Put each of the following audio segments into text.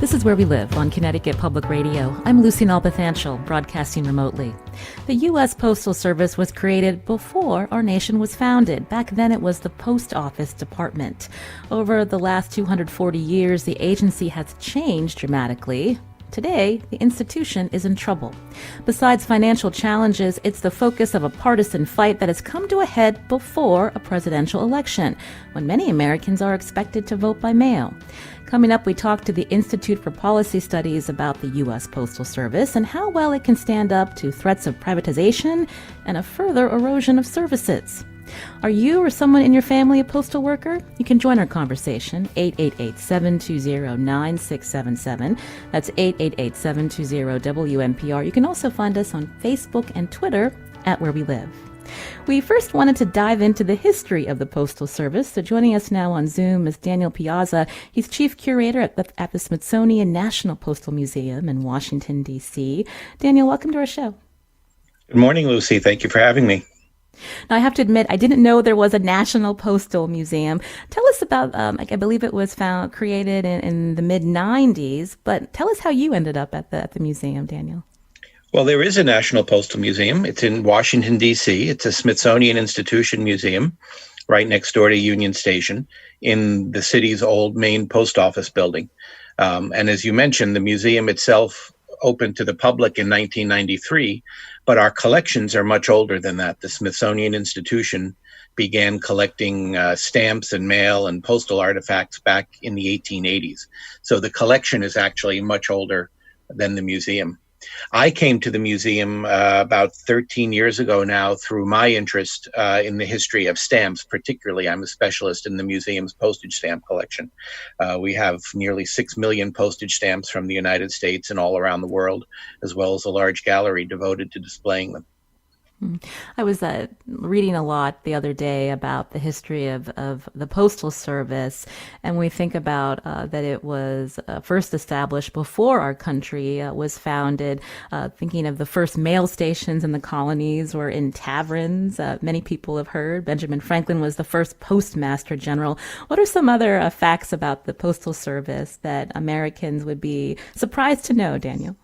This is Where We Live on Connecticut Public Radio. I'm Lucy Nalpathanchel, broadcasting remotely. The U.S. Postal Service was created before our nation was founded. Back then it was the Post Office Department. Over the last 240 years, the agency has changed dramatically. Today, the institution is in trouble. Besides financial challenges, it's the focus of a partisan fight that has come to a head before a presidential election, when many Americans are expected to vote by mail. Coming up, we talk to the Institute for Policy Studies about the U.S. Postal Service and how well it can stand up to threats of privatization and a further erosion of services. Are you or someone in your family a postal worker? You can join our conversation, 888-720-9677. That's 888-720-WNPR. You can also find us on Facebook and Twitter at Where We Live. We first wanted to dive into the history of the Postal Service. So joining us now on Zoom is Daniel Piazza. He's Chief Curator at the Smithsonian National Postal Museum in Washington, D.C. Daniel, welcome to our show. Good morning, Lucy. Thank you for having me. Now, I have to admit, I didn't know there was a National Postal Museum. Tell us about, I believe it was created in the mid-'90s, but tell us how you ended up at the museum, Daniel. Well, there is a National Postal Museum. It's in Washington, D.C. It's a Smithsonian Institution museum right next door to Union Station in the city's old main post office building. And as you mentioned, the museum itself opened to the public in 1993, but our collections are much older than that. The Smithsonian Institution began collecting stamps and mail and postal artifacts back in the 1880s. So the collection is actually much older than the museum. I came to the museum about 13 years ago now through my interest in the history of stamps. Particularly, I'm a specialist in the museum's postage stamp collection. We have nearly 6 million postage stamps from the United States and all around the world, as well as a large gallery devoted to displaying them. I was reading a lot the other day about the history of the Postal Service, and we think about that it was first established before our country was founded. Thinking of the first mail stations in the colonies were in taverns. Many people have heard Benjamin Franklin was the first postmaster general. What are some other facts about the Postal Service that Americans would be surprised to know, Daniel?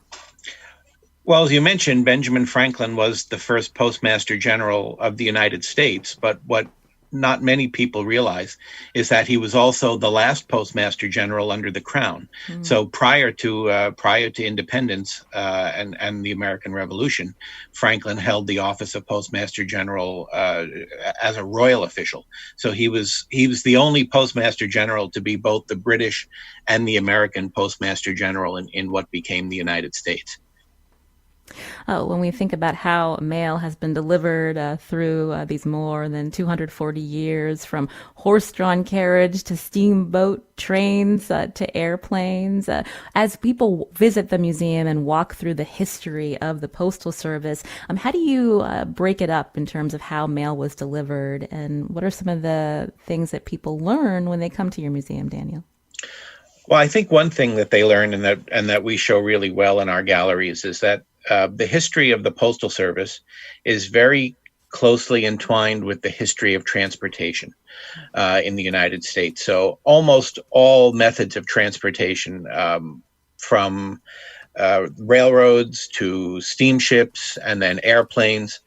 Well, as you mentioned, Benjamin Franklin was the first Postmaster General of the United States, but what not many people realize is that he was also the last Postmaster General under the Crown. So prior to independence and the American Revolution, Franklin held the office of Postmaster General as a royal official. So he was the only Postmaster General to be both the British and the American Postmaster General in what became the United States. When we think about how mail has been delivered through these more than 240 years, from horse-drawn carriage to steamboat trains to airplanes, as people visit the museum and walk through the history of the Postal Service, how do you break it up in terms of how mail was delivered, and what are some of the things that people learn when they come to your museum, Daniel? Well, I think one thing that they learn and that we show really well in our galleries is that the history of the Postal Service is very closely entwined with the history of transportation in the United States. So almost all methods of transportation, from railroads to steamships and then airplanes,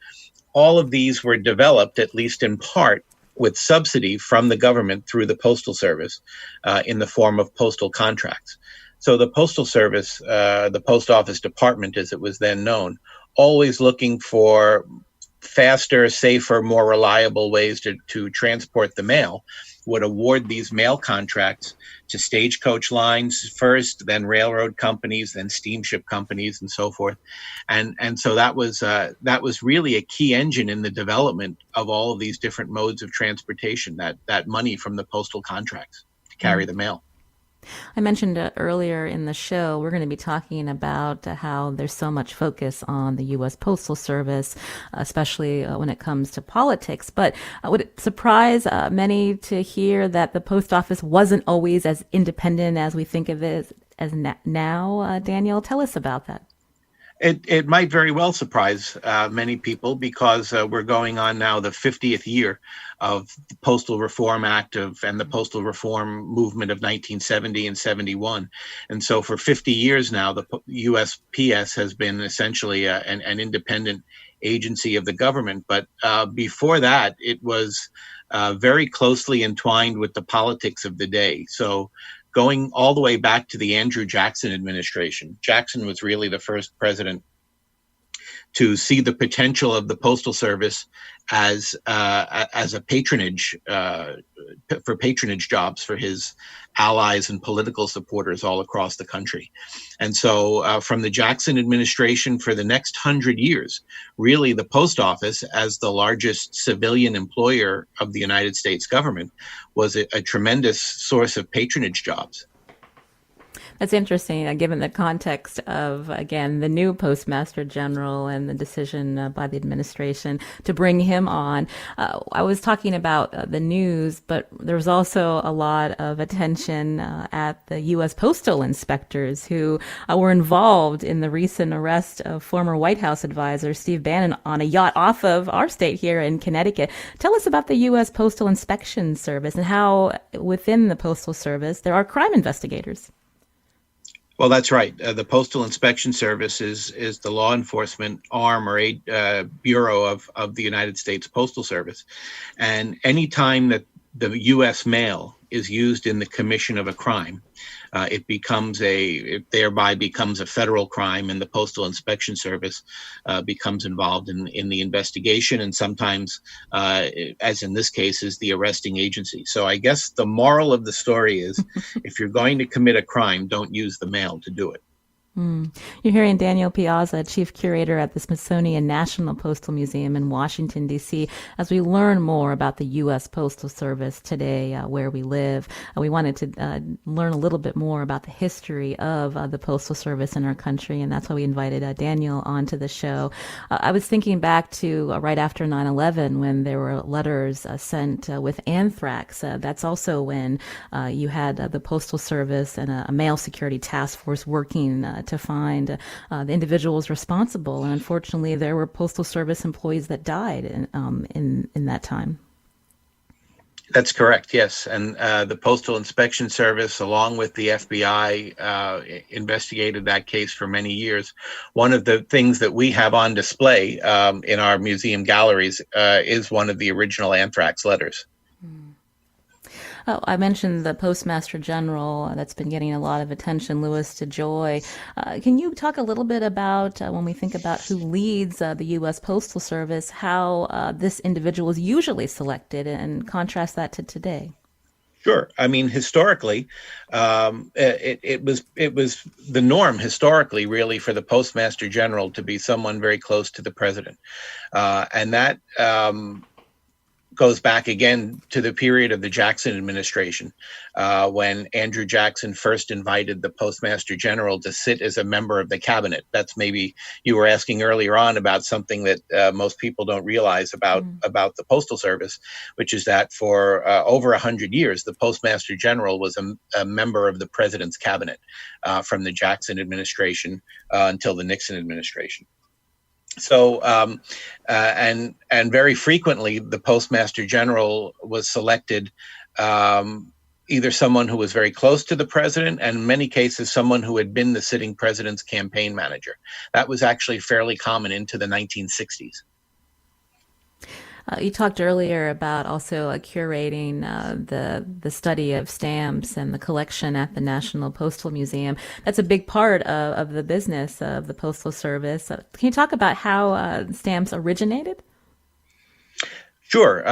all of these were developed, at least in part, with subsidy from the government through the Postal Service in the form of postal contracts. So the Postal Service, the Post Office Department, as it was then known, always looking for faster, safer, more reliable ways to transport the mail, would award these mail contracts to stagecoach lines first, then railroad companies, then steamship companies, and so forth. And so that was really a key engine in the development of all of these different modes of transportation, that money from the postal contracts to carry the mail. I mentioned earlier in the show, we're going to be talking about how there's so much focus on the U.S. Postal Service, especially when it comes to politics. But would it surprise many to hear that the post office wasn't always as independent as we think of it as now? Daniel, tell us about that. It might very well surprise many people because we're going on now the 50th year of the Postal Reform Act and the Postal Reform Movement of 1970 and 71. And so for 50 years now, the USPS has been essentially an independent agency of the government. But before that, it was very closely entwined with the politics of the day. So going all the way back to the Andrew Jackson administration. Jackson was really the first president to see the potential of the Postal Service as a patronage for patronage jobs for his allies and political supporters all across the country. And so from the Jackson administration for the next 100 years, really the post office, as the largest civilian employer of the United States government, was a tremendous source of patronage jobs. That's interesting, given the context of, again, the new Postmaster General and the decision by the administration to bring him on. I was talking about the news, but there was also a lot of attention at the U.S. postal inspectors who were involved in the recent arrest of former White House advisor Steve Bannon on a yacht off of our state here in Connecticut. Tell us about the U.S. Postal Inspection Service and how within the Postal Service there are crime investigators. Well, that's right. The Postal Inspection Service is the law enforcement arm or bureau of the United States Postal Service. And any time that the U.S. mail is used in the commission of a crime, it thereby becomes a federal crime, and the Postal Inspection Service becomes involved in the investigation, and sometimes, as in this case, is the arresting agency. So I guess the moral of the story is, if you're going to commit a crime, don't use the mail to do it. You're hearing Daniel Piazza, Chief Curator at the Smithsonian National Postal Museum in Washington, D.C., as we learn more about the U.S. Postal Service today, where we live. We wanted to learn a little bit more about the history of the Postal Service in our country, and that's why we invited Daniel onto the show. I was thinking back to right after 9/11 when there were letters sent with anthrax. That's also when you had the Postal Service and a mail security task force working to find the individuals responsible. And unfortunately, there were Postal Service employees that died in that time. That's correct, yes. And the Postal Inspection Service, along with the FBI, investigated that case for many years. One of the things that we have on display in our museum galleries is one of the original anthrax letters. Oh, I mentioned the Postmaster General that's been getting a lot of attention, Louis DeJoy. Can you talk a little bit about, when we think about who leads the U.S. Postal Service, how this individual is usually selected, and contrast that to today? Sure. I mean, historically, it was the norm historically, really, for the Postmaster General to be someone very close to the president, and that goes back again to the period of the Jackson administration, when Andrew Jackson first invited the Postmaster General to sit as a member of the cabinet. That's maybe you were asking earlier on about something that most people don't realize about the Postal Service, which is that for over 100 years, the Postmaster General was a member of the president's cabinet from the Jackson administration until the Nixon administration. So, and very frequently, the Postmaster General was selected either someone who was very close to the president, and in many cases, someone who had been the sitting president's campaign manager. That was actually fairly common into the 1960s. You talked earlier about also curating the study of stamps and the collection at the National Postal Museum. That's a big part of the business of the Postal Service. Can you talk about how stamps originated? Sure.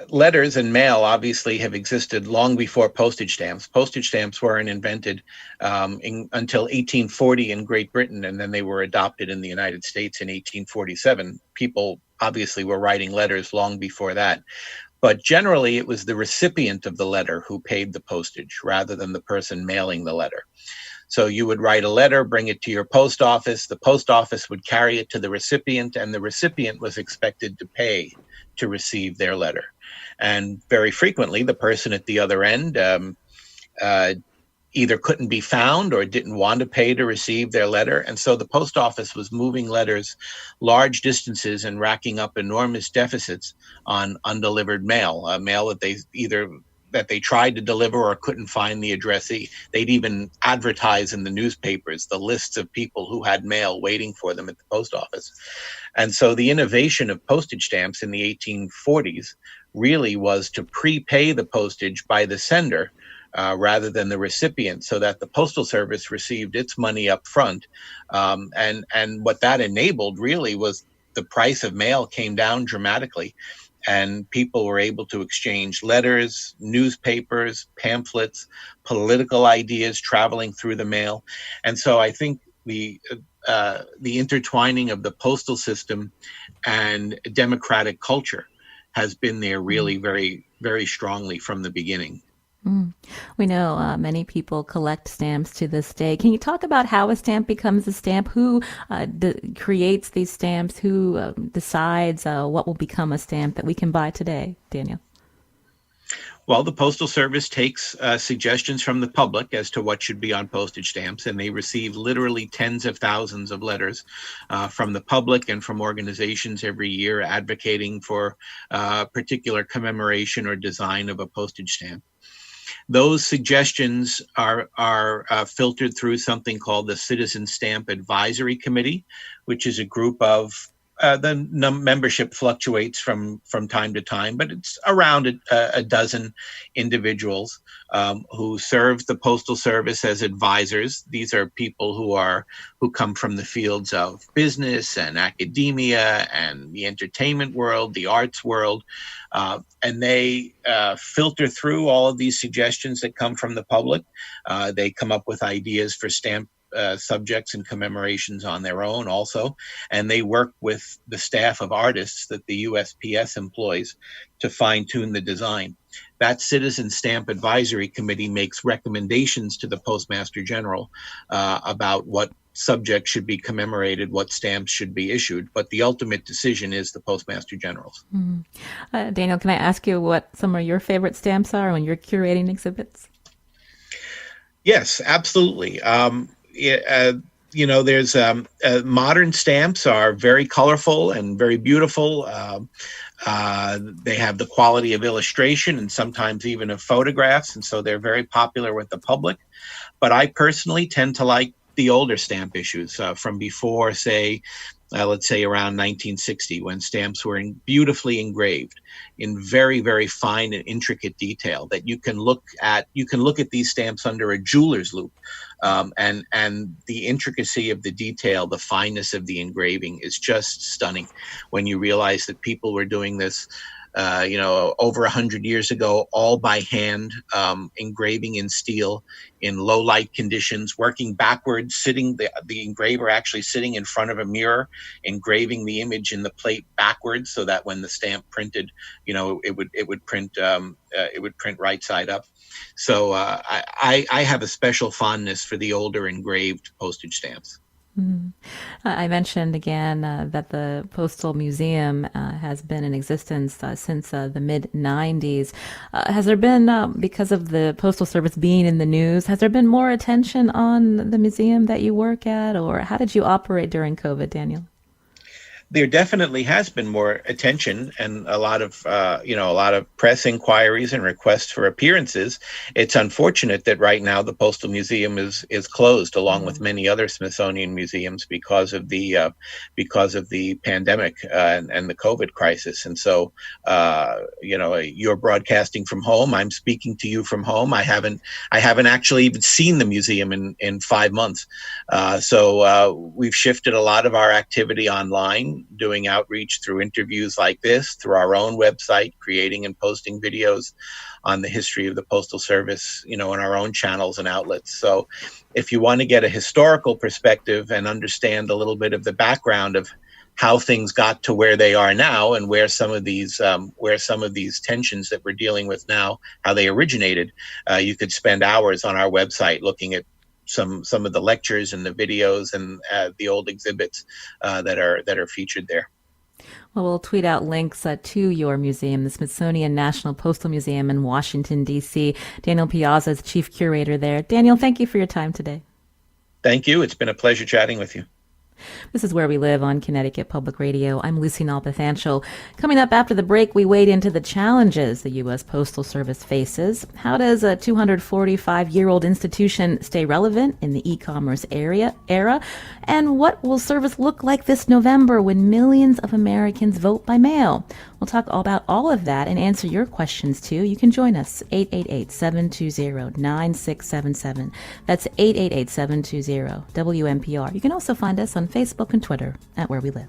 Letters and mail obviously have existed long before postage stamps. Postage stamps weren't invented until 1840 in Great Britain, and then they were adopted in the United States in 1847. People obviously were writing letters long before that. But generally, it was the recipient of the letter who paid the postage rather than the person mailing the letter. So you would write a letter, bring it to your post office. The post office would carry it to the recipient, and the recipient was expected to pay to receive their letter. And very frequently, the person at the other end either couldn't be found or didn't want to pay to receive their letter. And so the post office was moving letters large distances and racking up enormous deficits on undelivered mail, mail that they tried to deliver or couldn't find the addressee. They'd even advertise in the newspapers the lists of people who had mail waiting for them at the post office. And so the innovation of postage stamps in the 1840s really was to prepay the postage by the sender rather than the recipient, so that the Postal Service received its money up front. And what that enabled really was the price of mail came down dramatically, and people were able to exchange letters, newspapers, pamphlets, political ideas traveling through the mail. And so I think the intertwining of the postal system and democratic culture has been there really very, very strongly from the beginning. Mm. We know many people collect stamps to this day. Can you talk about how a stamp becomes a stamp? Who creates these stamps? Who decides what will become a stamp that we can buy today, Daniel? Well, the Postal Service takes suggestions from the public as to what should be on postage stamps, and they receive literally tens of thousands of letters from the public and from organizations every year advocating for a particular commemoration or design of a postage stamp. Those suggestions are filtered through something called the Citizen Stamp Advisory Committee, which is a group of the membership fluctuates from time to time, but it's around a dozen individuals who serve the Postal Service as advisors. These are people who come from the fields of business and academia and the entertainment world, the arts world, and they filter through all of these suggestions that come from the public. They come up with ideas for stamp subjects and commemorations on their own also, and they work with the staff of artists that the USPS employs to fine-tune the design. That Citizen Stamp Advisory Committee makes recommendations to the Postmaster General about what subjects should be commemorated, what stamps should be issued, but the ultimate decision is the Postmaster General's. Mm-hmm. Daniel, can I ask you what some of your favorite stamps are when you're curating exhibits? Yes, absolutely. There's modern stamps are very colorful and very beautiful. They have the quality of illustration and sometimes even of photographs, and so they're very popular with the public. But I personally tend to like the older stamp issues from before, let's say around 1960, when stamps were beautifully engraved in very, very fine and intricate detail that you can look at. You can look at these stamps under a jeweler's loupe, and the intricacy of the detail, the fineness of the engraving is just stunning when you realize that people were doing this over 100 years ago, all by hand, engraving in steel in low light conditions, working backwards, the engraver actually sitting in front of a mirror, engraving the image in the plate backwards so that when the stamp printed, it would print right side up. So I have a special fondness for the older engraved postage stamps. Mm-hmm. I mentioned again that the Postal Museum has been in existence since the mid-90s. Has there been, because of the Postal Service being in the news, has there been more attention on the museum that you work at, or how did you operate during COVID, Daniel? There definitely has been more attention and a lot of press inquiries and requests for appearances. It's unfortunate that right now the Postal Museum is closed, along with many other Smithsonian museums, because of the pandemic and the COVID crisis. And so, you're broadcasting from home. I'm speaking to you from home. I haven't actually even seen the museum in 5 months. So we've shifted a lot of our activity online, doing outreach through interviews like this, through our own website, creating and posting videos on the history of the Postal Service, in our own channels and outlets. So if you want to get a historical perspective and understand a little bit of the background of how things got to where they are now and where some of these tensions that we're dealing with now, how they originated, you could spend hours on our website looking at some of the lectures and the videos and the old exhibits that are featured there. Well, we'll tweet out links to your museum, the Smithsonian National Postal Museum in Washington, D.C. Daniel Piazza is chief curator there. Daniel, thank you for your time today. Thank you. It's been a pleasure chatting with you. This is Where We Live on Connecticut Public Radio. I'm Lucy Nalpathanchel. Coming up after the break, we wade into the challenges the U.S. Postal Service faces. How does a 245-year-old institution stay relevant in the e-commerce era? And what will service look like this November when millions of Americans vote by mail? We'll talk about all of that and answer your questions, too. You can join us, 888-720-9677. That's 888-720-WNPR. You can also find us on Facebook and Twitter at Where We Live.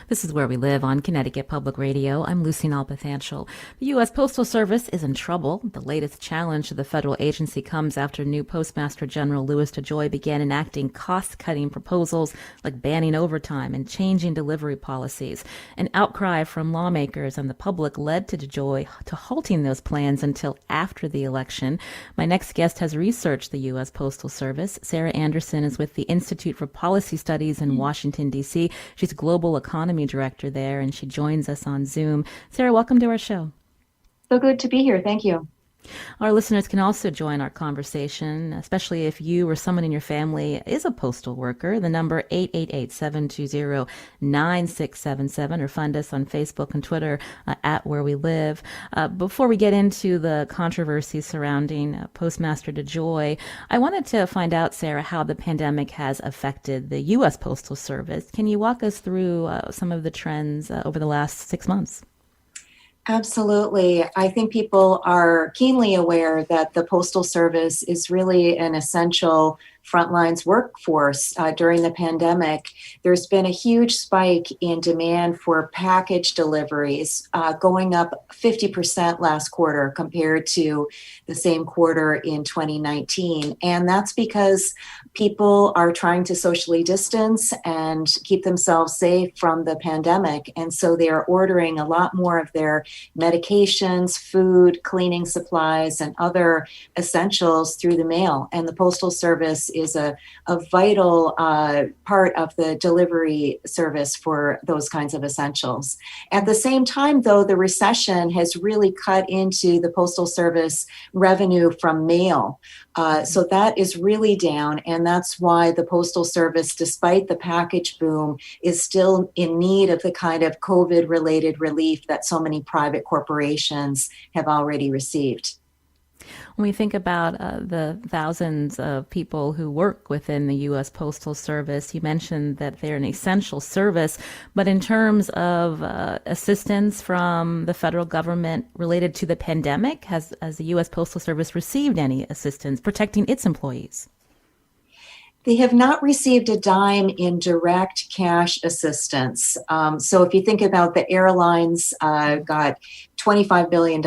This is Where We Live on Connecticut Public Radio. I'm Lucy Nalpathanchel. The U.S. Postal Service is in trouble. The latest challenge to the federal agency comes after new Postmaster General Louis DeJoy began enacting cost-cutting proposals like banning overtime and changing delivery policies. An outcry from lawmakers and the public led to DeJoy to halting those plans until after the election. My next guest has researched the U.S. Postal Service. Sarah Anderson is with the Institute for Policy Studies in Washington, D.C. She's Global Economy Director there, and she joins us on Zoom. Sarah, welcome to our show. So good to be here. Thank you. Our listeners can also join our conversation, especially if you or someone in your family is a postal worker. The number 888-720-9677, or find us on Facebook and Twitter at Where We Live. Before we get into the controversy surrounding Postmaster DeJoy, I wanted to find out, Sarah, how the pandemic has affected the U.S. Postal Service. Can you walk us through some of the trends over the last 6 months? Absolutely. I think people are keenly aware that the Postal Service is really an essential frontlines workforce during the pandemic. There's been a huge spike in demand for package deliveries, going up 50% last quarter compared to the same quarter in 2019. And that's because people are trying to socially distance and keep themselves safe from the pandemic. And so they are ordering a lot more of their medications, food, cleaning supplies, and other essentials through the mail. And the Postal Service is a vital part of the delivery service for those kinds of essentials. At the same time, though, the recession has really cut into the Postal Service revenue from mail. So that is really down, and that's why the Postal Service, despite the package boom, is still in need of the kind of COVID-related relief that so many private corporations have already received. When we think about the thousands of people who work within the U.S. Postal Service, you mentioned that they're an essential service, but in terms of assistance from the federal government related to the pandemic, has the U.S. Postal Service received any assistance protecting its employees? They have not received a dime in direct cash assistance. So if you think about the airlines got $25 billion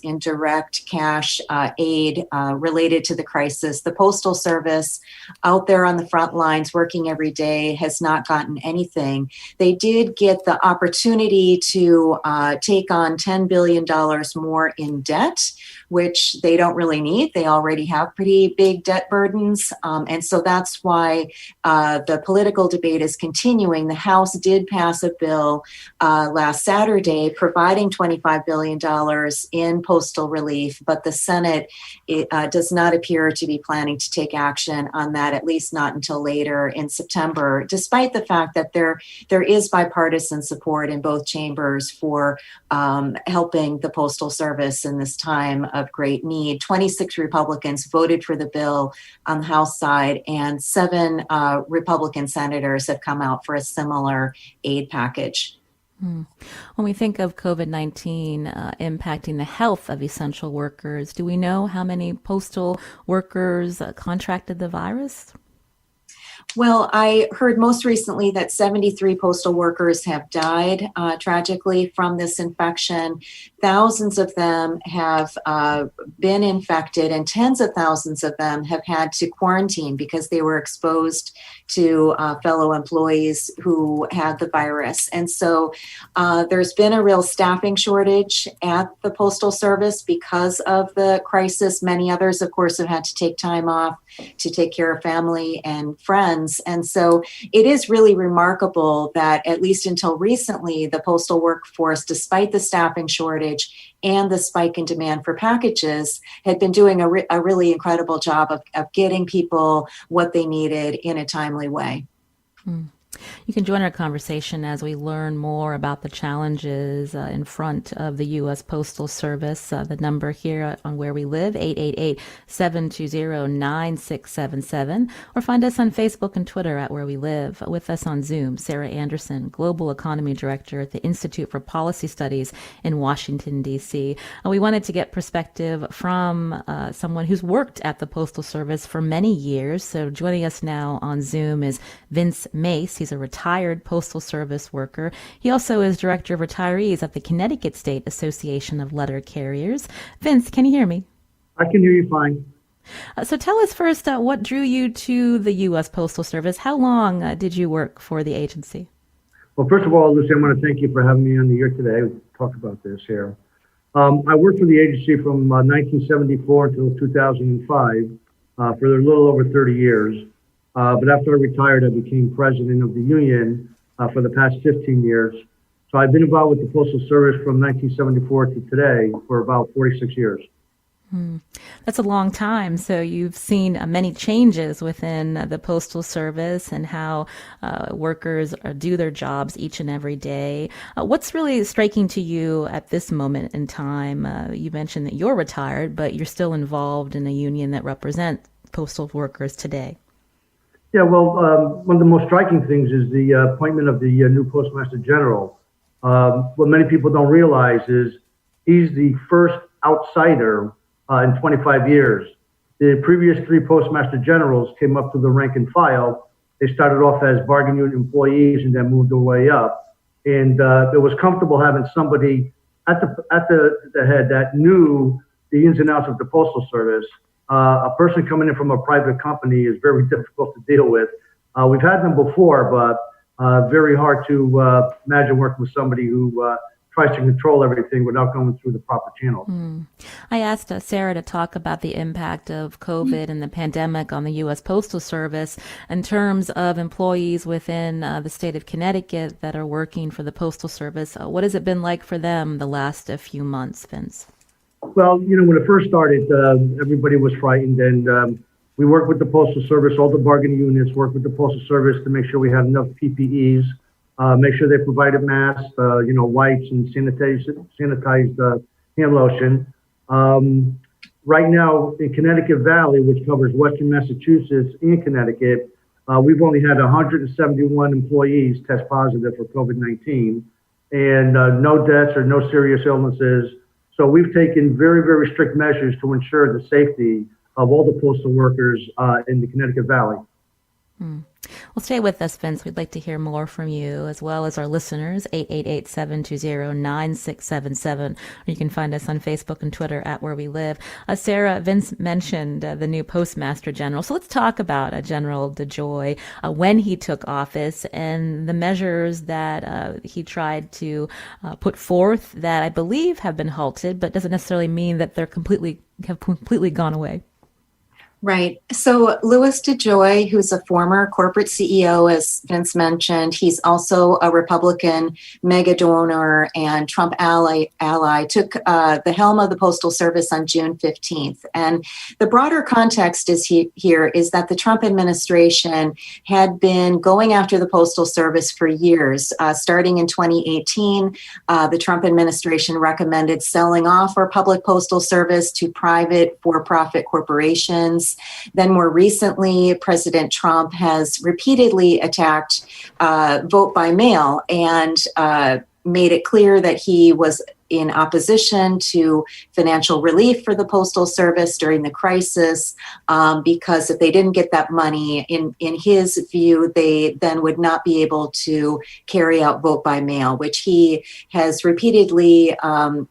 in direct cash aid related to the crisis. The Postal Service out there on the front lines working every day has not gotten anything. They did get the opportunity to take on $10 billion more in debt, which they don't really need. They already have pretty big debt burdens. And so that's why the political debate is continuing. The House did pass a bill last Saturday providing $25 billion in postal relief, but the Senate does not appear to be planning to take action on that, at least not until later in September, despite the fact that there is bipartisan support in both chambers for helping the Postal Service in this time of great need. 26 Republicans voted for the bill on the House side, and 7 Republican senators have come out for a similar aid package. When we think of COVID-19 impacting the health of essential workers, do we know how many postal workers contracted the virus? Well, I heard most recently that 73 postal workers have died tragically from this infection. Thousands of them have been infected, and tens of thousands of them have had to quarantine because they were exposed to fellow employees who had the virus. And so there's been a real staffing shortage at the Postal Service because of the crisis. Many others, of course, have had to take time off to take care of family and friends. And so it is really remarkable that, at least until recently, the postal workforce, despite the staffing shortage and the spike in demand for packages, had been doing a really incredible job of getting people what they needed in a timely way. You can join our conversation as we learn more about the challenges in front of the U.S. Postal Service. The number here on Where We Live, 888-720-9677, or find us on Facebook and Twitter at Where We Live. With us on Zoom, Sarah Anderson, Global Economy Director at the Institute for Policy Studies in Washington, D.C. We wanted to get perspective from someone who's worked at the Postal Service for many years. So joining us now on Zoom is Vince Mase. He's a retired Postal Service worker. He also is Director of Retirees at the Connecticut State Association of Letter Carriers. Vince, can you hear me? I can hear you fine. So tell us first, what drew you to the U.S. Postal Service? How long did you work for the agency? Well, first of all, Lucy, I want to thank you for having me on the air today to talk about this here. I worked for the agency from 1974 until 2005 for a little over 30 years. But after I retired, I became president of the union for the past 15 years. So I've been involved with the Postal Service from 1974 to today for about 46 years. That's a long time. So you've seen many changes within the Postal Service and how workers do their jobs each and every day. What's really striking to you at this moment in time? You mentioned that you're retired, but you're still involved in a union that represents postal workers today. Yeah, well, one of the most striking things is the appointment of the new Postmaster General. What many people don't realize is he's the first outsider in 25 years. The previous three Postmaster Generals came up to the rank and file. They started off as bargain unit employees and then moved their way up. And it was comfortable having somebody at the head that knew the ins and outs of the Postal Service. A person coming in from a private company is very difficult to deal with. We've had them before, but very hard to imagine working with somebody who tries to control everything without going through the proper channels. I asked Sarah to talk about the impact of COVID and the pandemic on the U.S. Postal Service in terms of employees within the state of Connecticut that are working for the Postal Service. What has it been like for them the last few months, Vince? Well, when it first started, everybody was frightened, and we worked with the Postal Service. All the bargaining units worked with the Postal Service to make sure we had enough PPEs, make sure they provided masks, wipes and sanitized hand lotion. Right now in Connecticut Valley, which covers Western Massachusetts and Connecticut, we've only had 171 employees test positive for COVID-19, and no deaths or no serious illnesses. So we've taken very, very strict measures to ensure the safety of all the postal workers in the Connecticut Valley. Well, stay with us, Vince. We'd like to hear more from you, as well as our listeners, 888-720-9677. Or you can find us on Facebook and Twitter at Where We Live. Sarah, Vince mentioned the new Postmaster General. So let's talk about General DeJoy, when he took office and the measures that he tried to put forth that I believe have been halted, but doesn't necessarily mean that they're completely gone away. Right. So Louis DeJoy, who's a former corporate CEO, as Vince mentioned, he's also a Republican mega donor and Trump ally, took the helm of the Postal Service on June 15th. And the broader context here is that the Trump administration had been going after the Postal Service for years. Starting in 2018, the Trump administration recommended selling off our public postal service to private for-profit corporations. Then more recently, President Trump has repeatedly attacked vote by mail and made it clear that he was in opposition to financial relief for the Postal Service during the crisis, because if they didn't get that money, in his view, they then would not be able to carry out vote by mail, which he has repeatedly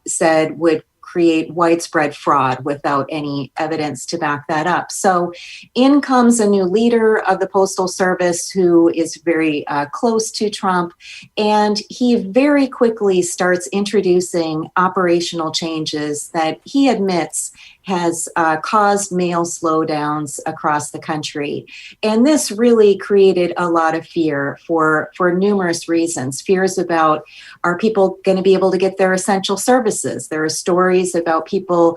said would create widespread fraud without any evidence to back that up. So in comes a new leader of the Postal Service who is very close to Trump, and he very quickly starts introducing operational changes that he admits has caused mail slowdowns across the country. And this really created a lot of fear for numerous reasons. Fears about, are people going to be able to get their essential services? There are stories about people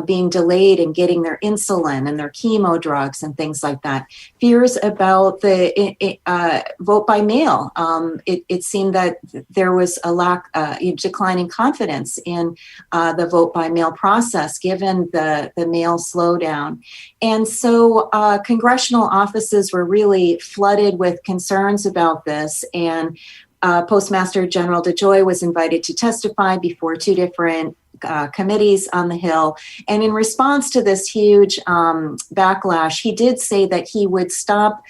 being delayed in getting their insulin and their chemo drugs and things like that. Fears about the vote by mail. It seemed that there was a declining confidence in the vote by mail process, given the mail slowdown. And so congressional offices were really flooded with concerns about this. And Postmaster General DeJoy was invited to testify before two different committees on the Hill. And in response to this huge backlash, he did say that he would stop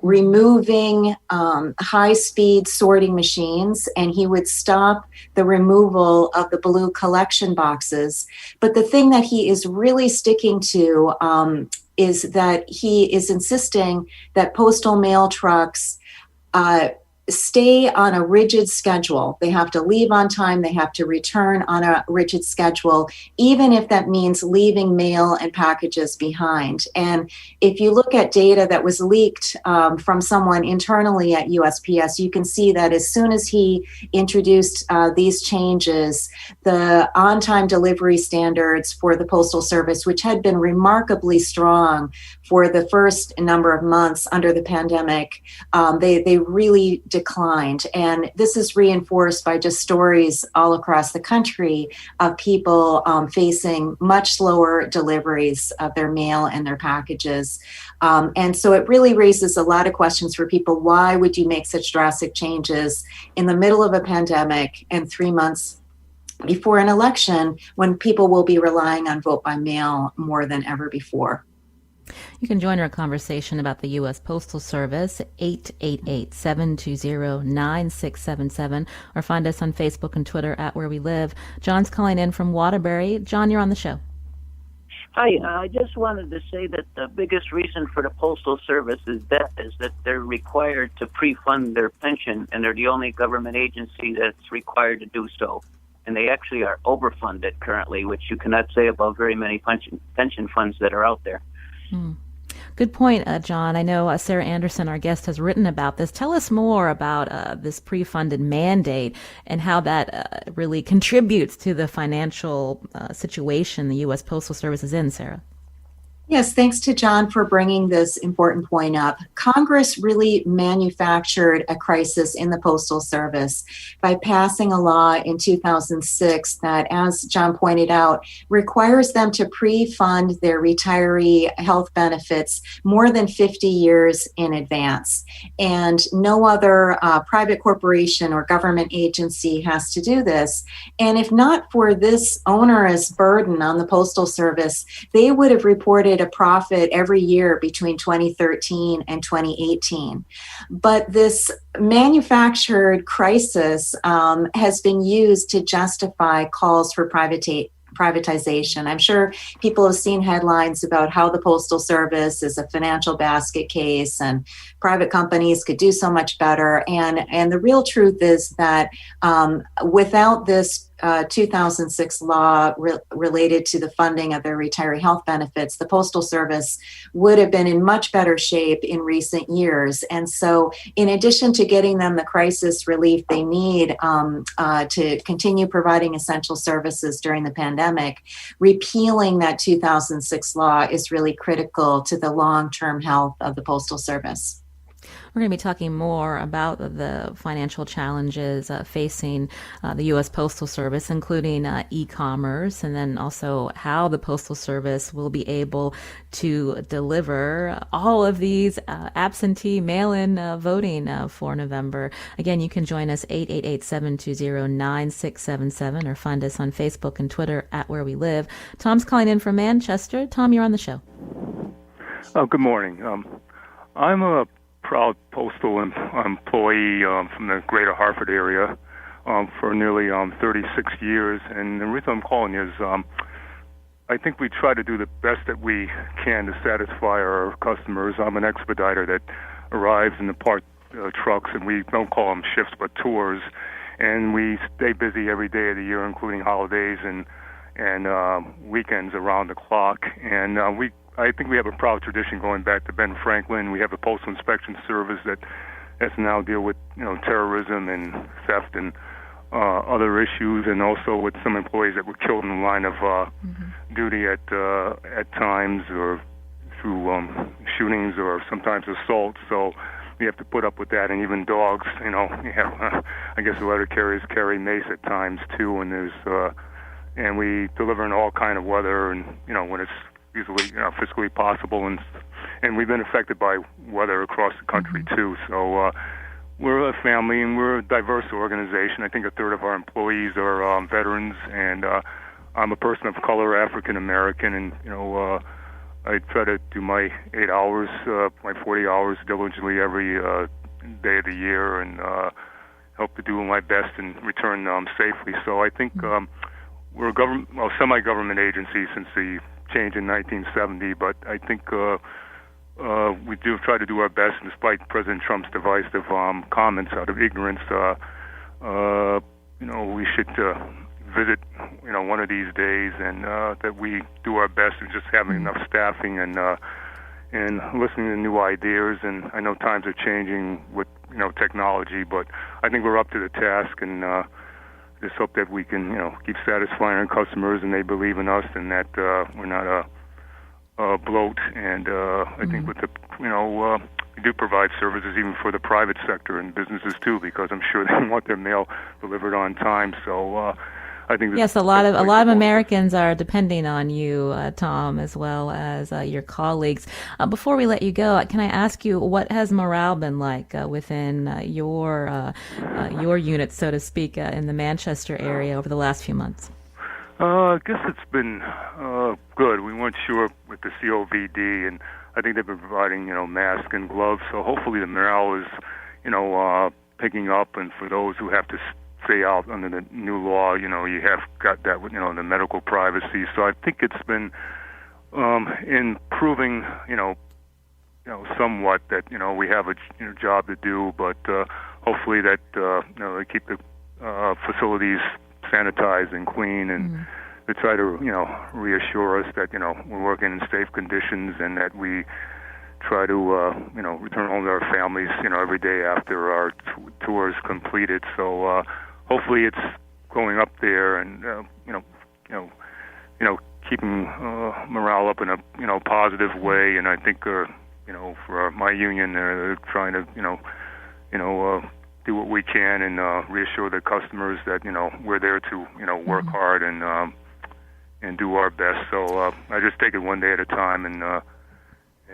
removing high-speed sorting machines, and he would stop the removal of the blue collection boxes. But the thing that he is really sticking to is that he is insisting that postal mail trucks stay on a rigid schedule. They have to leave on time. They have to return on a rigid schedule, even if that means leaving mail and packages behind. And if you look at data that was leaked from someone internally at USPS, you can see that as soon as he introduced these changes, the on-time delivery standards for the Postal Service, which had been remarkably strong for the first number of months under the pandemic, they really declined. And this is reinforced by just stories all across the country of people facing much slower deliveries of their mail and their packages. And so it really raises a lot of questions for people. Why would you make such drastic changes in the middle of a pandemic and 3 months before an election when people will be relying on vote by mail more than ever before? You can join our conversation about the U.S. Postal Service, 888-720-9677, or find us on Facebook and Twitter at Where We Live. John's calling in from Waterbury. John, you're on the show. Hi, I just wanted to say that the biggest reason for the Postal Service is that they're required to pre-fund their pension, and they're the only government agency that's required to do so. And they actually are overfunded currently, which you cannot say about very many pension funds that are out there. Good point, John. I know Sarah Anderson, our guest, has written about this. Tell us more about this pre-funded mandate and how that really contributes to the financial situation the U.S. Postal Service is in, Sarah. Yes, thanks to John for bringing this important point up. Congress really manufactured a crisis in the Postal Service by passing a law in 2006 that, as John pointed out, requires them to pre-fund their retiree health benefits more than 50 years in advance. And no other private corporation or government agency has to do this. And if not for this onerous burden on the Postal Service, they would have reported a profit every year between 2013 and 2018. But this manufactured crisis has been used to justify calls for privatization. I'm sure people have seen headlines about how the Postal Service is a financial basket case and private companies could do so much better. And the real truth is that without this 2006 law related to the funding of their retiree health benefits, the Postal Service would have been in much better shape in recent years. And so in addition to getting them the crisis relief they need to continue providing essential services during the pandemic, repealing that 2006 law is really critical to the long-term health of the Postal Service. We're going to be talking more about the financial challenges facing the U.S. Postal Service, including e-commerce, and then also how the Postal Service will be able to deliver all of these absentee mail-in voting for November. Again, you can join us 888-720-9677 or find us on Facebook and Twitter at Where We Live. Tom's calling in from Manchester. Tom, you're on the show. Oh, good morning. I'm a proud postal employee from the greater Hartford area for nearly 36 years. And the reason I'm calling is I think we try to do the best that we can to satisfy our customers. I'm an expediter that arrives in the parked trucks, and we don't call them shifts but tours. And we stay busy every day of the year, including holidays and weekends around the clock. And I think we have a proud tradition going back to Ben Franklin. We have a postal inspection service that has to now deal with terrorism and theft and other issues, and also with some employees that were killed in the line of duty at times, or through shootings or sometimes assaults. So we have to put up with that, and even dogs. We have, I guess, the letter carriers carry Mase at times too, and there's and we deliver in all kind of weather, and when it's usually fiscally possible, and we've been affected by weather across the country too. So we're a family, and we're a diverse organization. I think a third of our employees are veterans, and I'm a person of color, African American, and I try to do my 8 hours, my 40 hours diligently every day of the year, and hope to do my best and return safely. So I think we're a semi-government agency since the change in 1970, but I think we do try to do our best, and despite President Trump's divisive comments out of ignorance. We should visit, one of these days, and that we do our best in just having enough staffing and listening to new ideas. And I know times are changing with technology, but I think we're up to the task, and just hope that we can keep satisfying our customers, and they believe in us, and that we're not a bloat. And I think with the we do provide services even for the private sector and businesses too, because I'm sure they want their mail delivered on time. So I think yes, a lot of Americans are depending on you, Tom, as well as your colleagues. Before we let you go, can I ask you, what has morale been like within your unit, so to speak, in the Manchester area over the last few months? I guess it's been good. We weren't sure with the COVID, and I think they've been providing masks and gloves. So hopefully the morale is picking up, and for those who have to stay out under the new law, you have got that with the medical privacy. So I think it's been improving, somewhat, that we have a job to do, but hopefully that they keep the facilities sanitized and clean, and to try to reassure us that we're working in safe conditions, and that we try to return home to our families every day after our tour is completed. So hopefully it's going up there, and keeping morale up in a positive way. And I think for my union, they're trying to do what we can, and reassure the customers that we're there to work hard and do our best. So I just take it one day at a time. And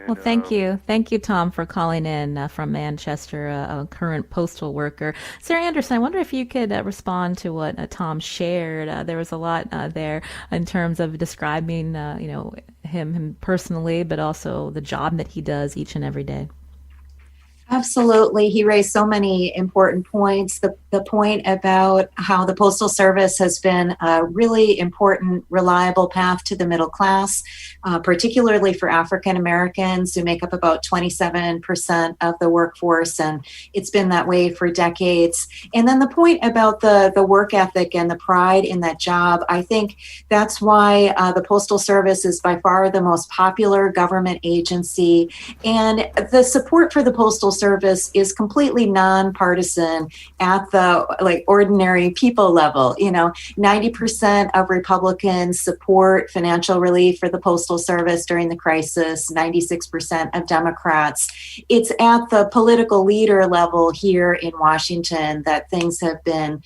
well, thank you, Tom, for calling in from Manchester, a current postal worker. Sarah Anderson, I wonder if you could respond to what Tom shared. There was a lot there in terms of describing, him personally, but also the job that he does each and every day. Absolutely. He raised so many important points. The point about how the Postal Service has been a really important, reliable path to the middle class, particularly for African Americans, who make up about 27% of the workforce, and it's been that way for decades. And then the point about the work ethic and the pride in that job, I think that's why the Postal Service is by far the most popular government agency. And the support for the Postal Service is completely nonpartisan at the ordinary people level. 90% of Republicans support financial relief for the Postal Service during the crisis, 96% of Democrats. It's at the political leader level here in Washington that things have been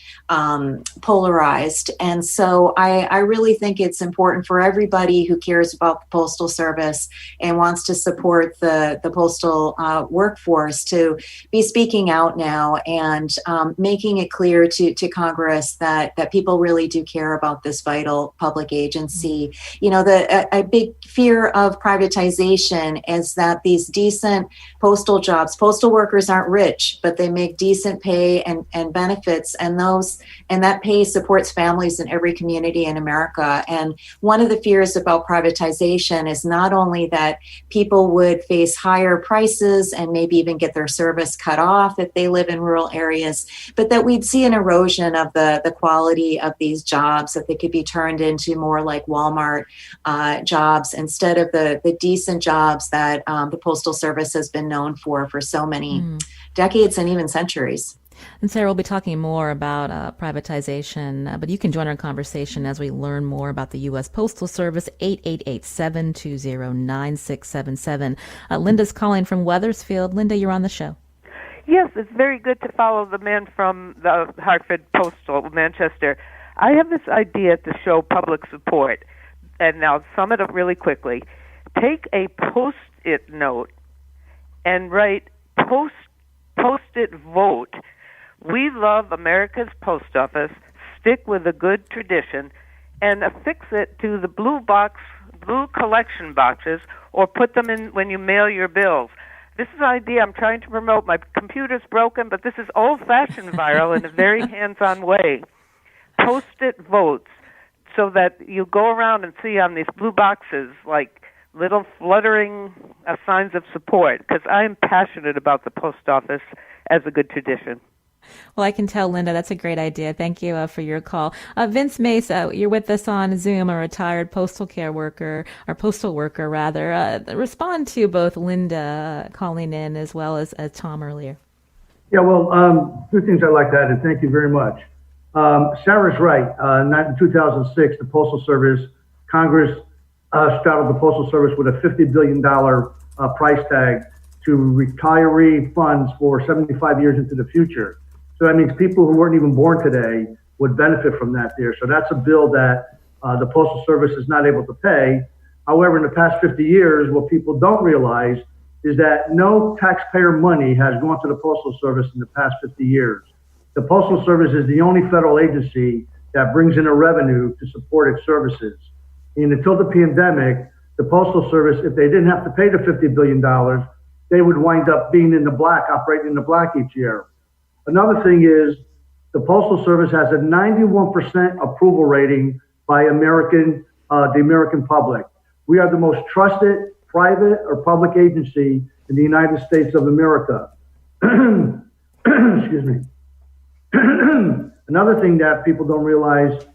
polarized. And so I really think it's important for everybody who cares about the Postal Service and wants to support the postal workforce to be speaking out now and making it clear to Congress that people really do care about this vital public agency. A big fear of privatization is that these decent postal jobs, postal workers aren't rich, but they make decent pay and benefits, and that pay supports families in every community in America. And one of the fears about privatization is not only that people would face higher prices and maybe even get their service cut off if they live in rural areas, but that we'd see an erosion of the quality of these jobs, that they could be turned into more like Walmart jobs instead of the decent jobs that the Postal Service has been known for so many decades and even centuries. And Sarah, we'll be talking more about privatization, but you can join our conversation as we learn more about the U.S. Postal Service, 888-720-9677. Linda's calling from Wethersfield. Linda, you're on the show. Yes, it's very good to follow the man from the Hartford Postal, Manchester. I have this idea to show public support, and now sum it up really quickly. Take a Post-it note and write Post-it vote. We love America's post office. Stick with a good tradition, and affix it to the blue collection boxes, or put them in when you mail your bills. This is an idea I'm trying to promote. My computer's broken, but this is old-fashioned viral in a very hands-on way. Post-it votes, so that you go around and see on these blue boxes like little fluttering signs of support, because I am passionate about the post office as a good tradition. Well, I can tell, Linda, that's a great idea. Thank you for your call. Vince Mase, you're with us on Zoom, a retired postal worker. Respond to both Linda calling in as well as Tom earlier. Yeah, well, two things I'd like to add, and thank you very much. Sarah's right. In 2006, the Postal Service, Congress straddled the Postal Service with a $50 billion price tag to retiree funds for 75 years into the future. So that means people who weren't even born today would benefit from that there. So that's a bill that the Postal Service is not able to pay. However, in the past 50 years, what people don't realize is that no taxpayer money has gone to the Postal Service in the past 50 years. The Postal Service is the only federal agency that brings in a revenue to support its services. And until the pandemic, the Postal Service, if they didn't have to pay the $50 billion, they would wind up being in the black, operating in the black each year. Another thing is the Postal Service has a 91% approval rating by the American public. We are the most trusted private or public agency in the United States of America. Excuse me. Another thing that people don't realize,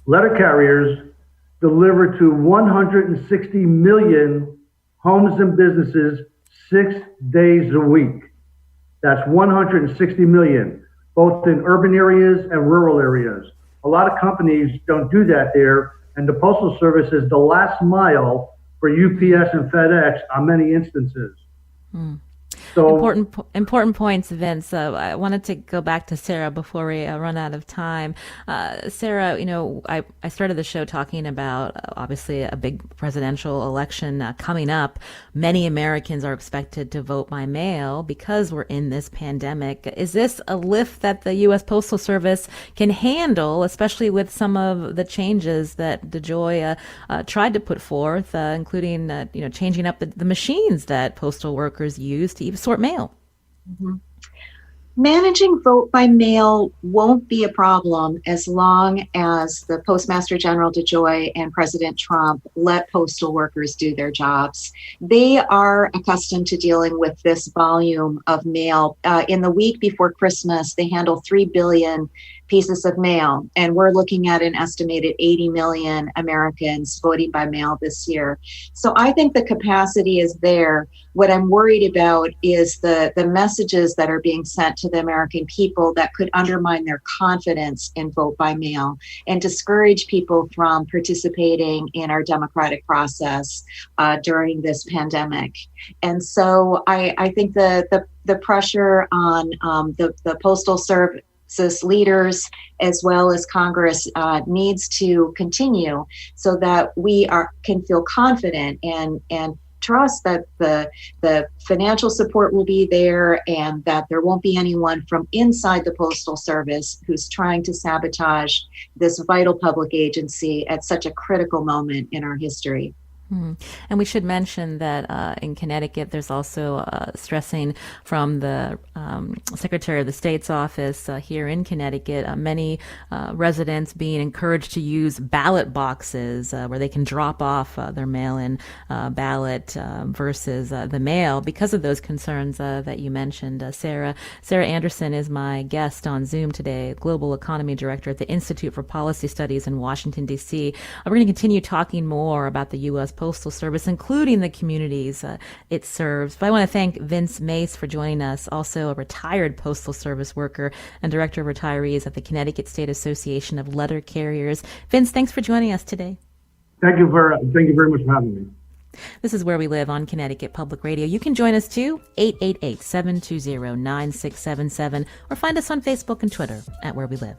letter carriers deliver to 160 million homes and businesses 6 days a week. That's 160 million, both in urban areas and rural areas. A lot of companies don't do that there, and the Postal Service is the last mile for UPS and FedEx on many instances. So, important points, Vince. I wanted to go back to Sarah before we run out of time. Sarah, I started the show talking about obviously a big presidential election coming up. Many Americans are expected to vote by mail because we're in this pandemic. Is this a lift that the U.S. Postal Service can handle, especially with some of the changes that DeJoy tried to put forth, including changing up the machines that postal workers use to even sort mail? Mm-hmm. Managing vote by mail won't be a problem as long as the Postmaster General DeJoy and President Trump let postal workers do their jobs. They are accustomed to dealing with this volume of mail. In the week before Christmas, they handle 3 billion pieces of mail. And we're looking at an estimated 80 million Americans voting by mail this year. So I think the capacity is there. What I'm worried about is the messages that are being sent to the American people that could undermine their confidence in vote by mail and discourage people from participating in our democratic process during this pandemic. And so I think the pressure on the Postal Service leaders as well as Congress needs to continue so that we can feel confident and trust that the financial support will be there and that there won't be anyone from inside the Postal Service who's trying to sabotage this vital public agency at such a critical moment in our history. And we should mention that in Connecticut, there's also stressing from the Secretary of the State's office here in Connecticut, many residents being encouraged to use ballot boxes where they can drop off their mail-in ballot versus the mail because of those concerns that you mentioned. Sarah Anderson is my guest on Zoom today, Global Economy Director at the Institute for Policy Studies in Washington, D.C. We're going to continue talking more about the U.S. Postal Service, including the communities it serves. But I want to thank Vince Mase for joining us, also a retired Postal Service worker and Director of Retirees at the Connecticut State Association of Letter Carriers. Vince, thanks for joining us today. Thank you very much for having me. This is Where We Live on Connecticut Public Radio. You can join us too, 888-720-9677, or find us on Facebook and Twitter at Where We Live.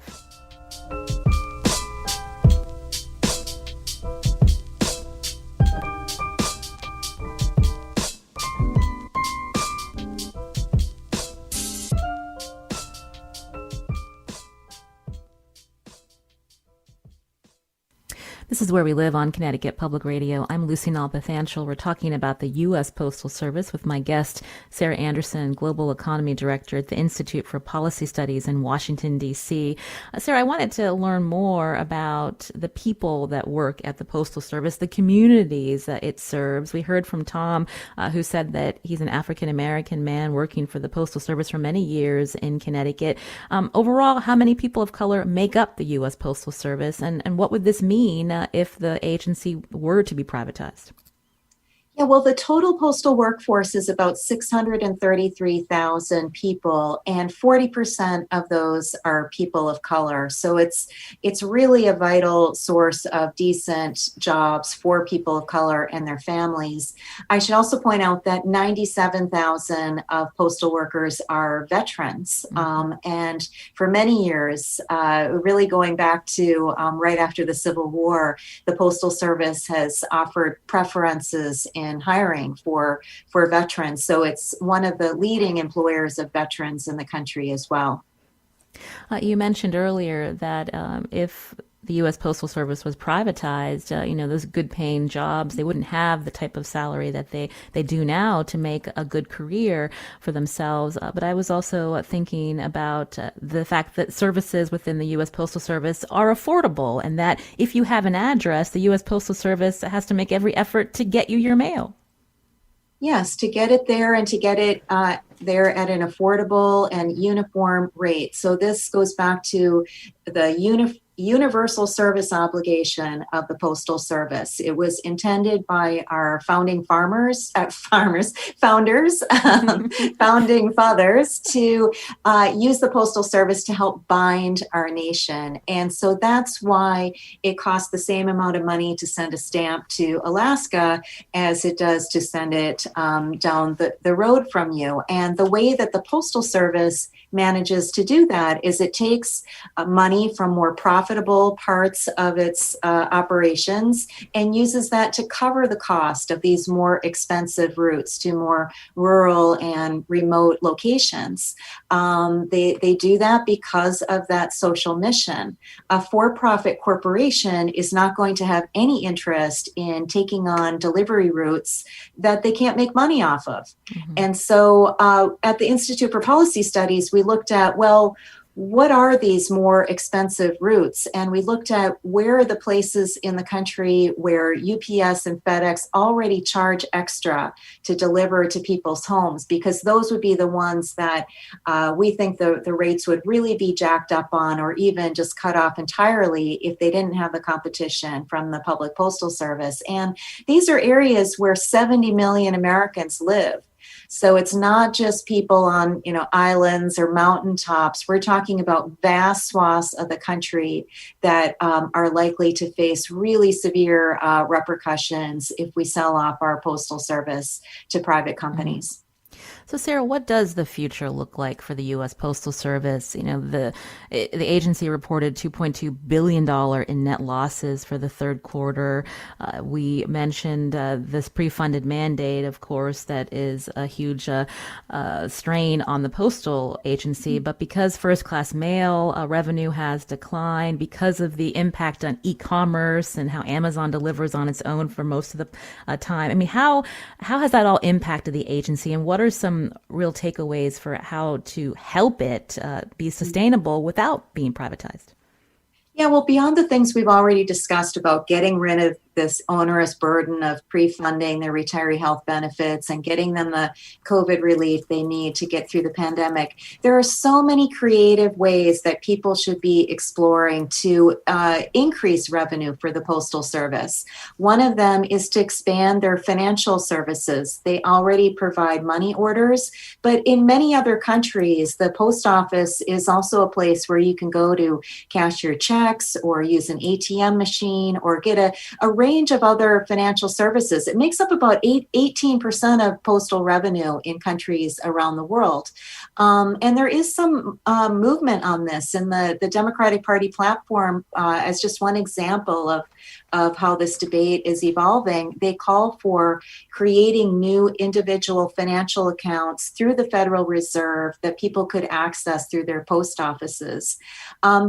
This is Where We Live on Connecticut Public Radio. I'm Lucy Nalpathanchel. We're talking about the U.S. Postal Service with my guest, Sarah Anderson, Global Economy Director at the Institute for Policy Studies in Washington, D.C. Sarah, I wanted to learn more about the people that work at the Postal Service, the communities that it serves. We heard from Tom, who said that he's an African-American man working for the Postal Service for many years in Connecticut. Overall, how many people of color make up the U.S. Postal Service, and what would this mean if the agency were to be privatized? Yeah, well, the total postal workforce is about 633,000 people, and 40% of those are people of color. So it's really a vital source of decent jobs for people of color and their families. I should also point out that 97,000 of postal workers are veterans. And for many years, really going back to right after the Civil War, the Postal Service has offered preferences in hiring for veterans. So it's one of the leading employers of veterans in the country as well. You mentioned earlier that if the U.S. Postal Service was privatized, those good paying jobs, they wouldn't have the type of salary that they do now to make a good career for themselves. But I was also thinking about the fact that services within the U.S. Postal Service are affordable, and that if you have an address, the U.S. Postal Service has to make every effort to get you your mail. Yes, to get it there and to get it there at an affordable and uniform rate. So this goes back to the universal service obligation of the Postal Service. It was intended by our founding founding fathers to use the Postal Service to help bind our nation. And so that's why it costs the same amount of money to send a stamp to Alaska as it does to send it down the road from you. And the way that the Postal Service manages to do that is it takes money from more profitable parts of its operations and uses that to cover the cost of these more expensive routes to more rural and remote locations. They do that because of that social mission. A for-profit corporation is not going to have any interest in taking on delivery routes that they can't make money off of. Mm-hmm. And so at the Institute for Policy Studies, we looked at, well, what are these more expensive routes? And we looked at where are the places in the country where UPS and FedEx already charge extra to deliver to people's homes, because those would be the ones that we think the rates would really be jacked up on, or even just cut off entirely if they didn't have the competition from the Public Postal Service. And these are areas where 70 million Americans live. So it's not just people on, islands or mountaintops. We're talking about vast swaths of the country that are likely to face really severe repercussions if we sell off our postal service to private companies. So, Sarah, what does the future look like for the U.S. Postal Service? The agency reported $2.2 billion in net losses for the third quarter. We mentioned this pre-funded mandate, of course, that is a huge strain on the postal agency. But because first-class mail revenue has declined, because of the impact on e-commerce and how Amazon delivers on its own for most of the time, how has that all impacted the agency, and what are some real takeaways for how to help it be sustainable without being privatized? Yeah, well, beyond the things we've already discussed about getting rid of this onerous burden of pre-funding their retiree health benefits and getting them the COVID relief they need to get through the pandemic, there are so many creative ways that people should be exploring to increase revenue for the Postal Service. One of them is to expand their financial services. They already provide money orders, but in many other countries, the post office is also a place where you can go to cash your checks or use an ATM machine or get a range of other financial services. It makes up about 18% of postal revenue in countries around the world. And there is some movement on this in the Democratic Party platform as just one example of how this debate is evolving. They call for creating new individual financial accounts through the Federal Reserve that people could access through their post offices.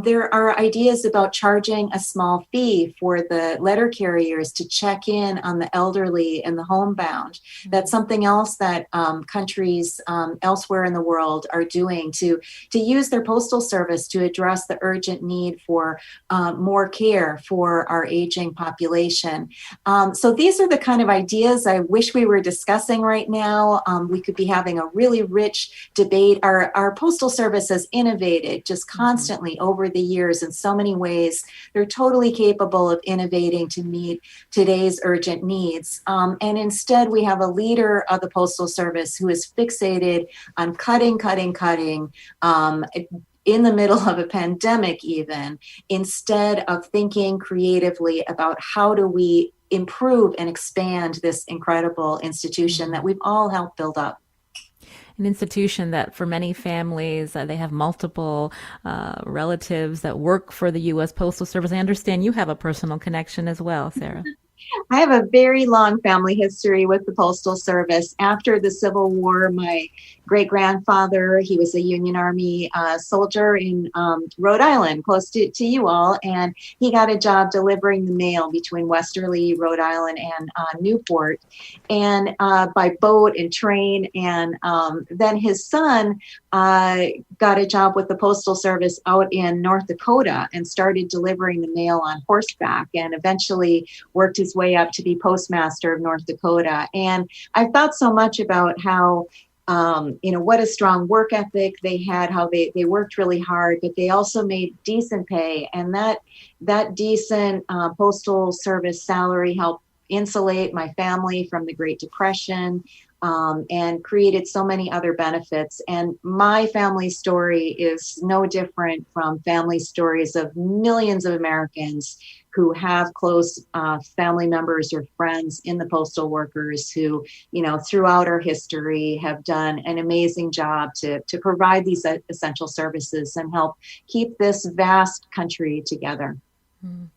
There are ideas about charging a small fee for the letter carriers to check in on the elderly and the homebound. That's something else that countries elsewhere in the world are doing to use their postal service to address the urgent need for more care for our aging population. So these are the kind of ideas I wish we were discussing right now. We could be having a really rich debate. Our postal service has innovated just constantly over the years in so many ways. They're totally capable of innovating to meet today's urgent needs. And instead, we have a leader of the Postal Service who is fixated on cutting, in the middle of a pandemic even, instead of thinking creatively about how do we improve and expand this incredible institution that we've all helped build up. An institution that for many families, they have multiple relatives that work for the U.S. Postal Service. I understand you have a personal connection as well, Sarah. I have a very long family history with the Postal Service. After the Civil War, my great-grandfather, he was a Union Army soldier in Rhode Island, close to you all, and he got a job delivering the mail between Westerly, Rhode Island, and Newport, and by boat and train. And then his son got a job with the Postal Service out in North Dakota and started delivering the mail on horseback, and eventually worked his way up to be postmaster of North Dakota. And I thought so much about how what a strong work ethic they had, how they worked really hard, but they also made decent pay. And that decent Postal Service salary helped insulate my family from the Great Depression, and created so many other benefits. And my family story is no different from family stories of millions of Americans who have close family members or friends in the postal workers who, throughout our history have done an amazing job to provide these essential services and help keep this vast country together. Mm.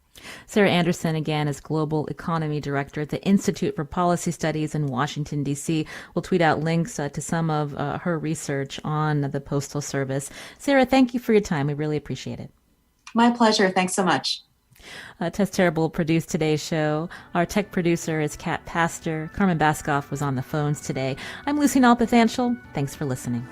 Sarah Anderson, again, is Global Economy Director at the Institute for Policy Studies in Washington, D.C. We'll tweet out links to some of her research on the Postal Service. Sarah, thank you for your time. We really appreciate it. My pleasure. Thanks so much. Tess Terrible produced today's show. Our tech producer is Kat Pastor. Carmen Baskoff was on the phones today. I'm Lucy Nalpathanchel. Thanks for listening.